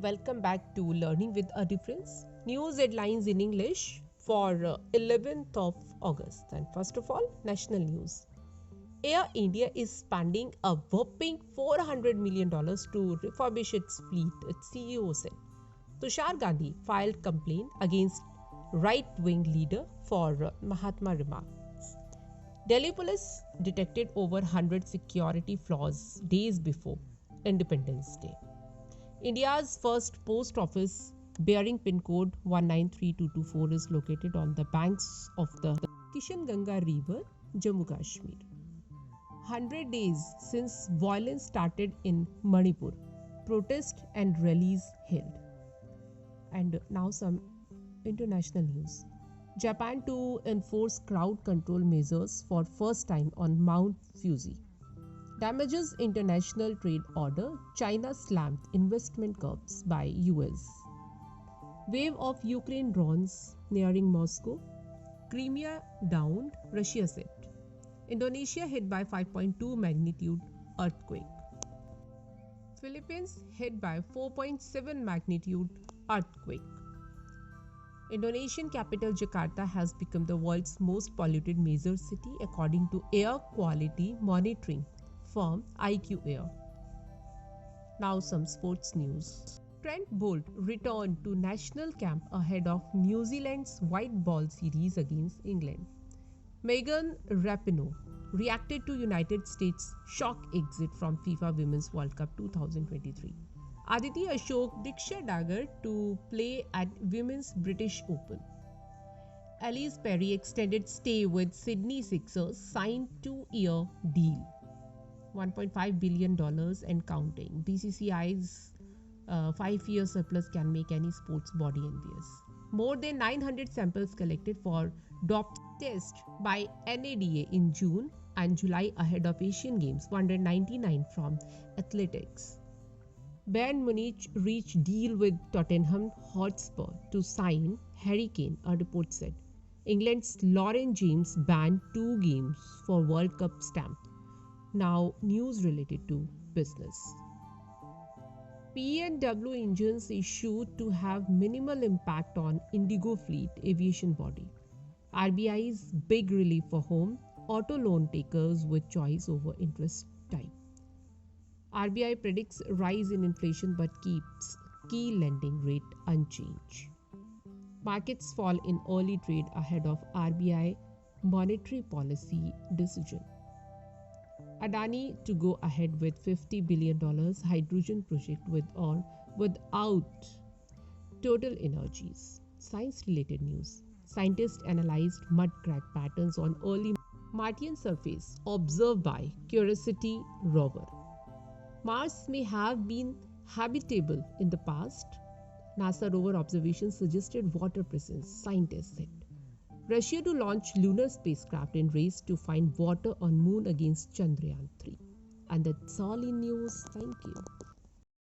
Welcome back to Learning with a Difference. News headlines in English for 11th of August. And first of all, national news. Air India is spending a whopping $400 million to refurbish its fleet, its CEO said. Tushar Gandhi filed complaint against right-wing leader for Mahatma remarks. Delhi police detected over 100 security flaws days before Independence Day. India's first post office bearing pin code 193224 is located on the banks of the Kishanganga River, Jammu Kashmir. 100 days since violence started in Manipur, protests and rallies held. And now some international news. Japan to enforce crowd control measures for first time on Mount Fuji. Damages international trade order. China slammed investment curbs by US. Wave of Ukraine drones nearing Moscow. Crimea downed, Russia said. Indonesia hit by 5.2 magnitude earthquake. Philippines hit by 4.7 magnitude earthquake. Indonesian capital Jakarta has become the world's most polluted major city according to air quality monitoring firm IQ Air. Now some sports news. Trent Bolt returned to national camp ahead of New Zealand's white ball series against England. Megan Rapinoe reacted to United States' shock exit from FIFA Women's World Cup 2023. Aditi Ashok Diksha to play at Women's British Open. Alice Perry extended stay with Sydney Sixers, signed 2-year deal. $1.5 billion and counting. BCCI's 5-year surplus can make any sports body envious. More than 900 samples collected for DOPT test by NADA in June and July ahead of Asian Games, 199 from athletics. Bayern Munich reached deal with Tottenham Hotspur to sign Harry Kane, a report said. England's Lauren James banned 2 games for World Cup stamp. Now, news related to business. P&W engines issued to have minimal impact on Indigo fleet aviation body. RBI's big relief for home auto loan takers with choice over interest type. RBI predicts rise in inflation but keeps key lending rate unchanged. Markets fall in early trade ahead of RBI monetary policy decision. Adani to go ahead with $50 billion hydrogen project with or without Total Energies. Science-related news. Scientists analyzed mud crack patterns on early Martian surface observed by Curiosity rover. Mars may have been habitable in the past. NASA rover observations suggested water presence, scientists said. Russia to launch lunar spacecraft in race to find water on moon against Chandrayaan 3. And that's all in news. Thank you.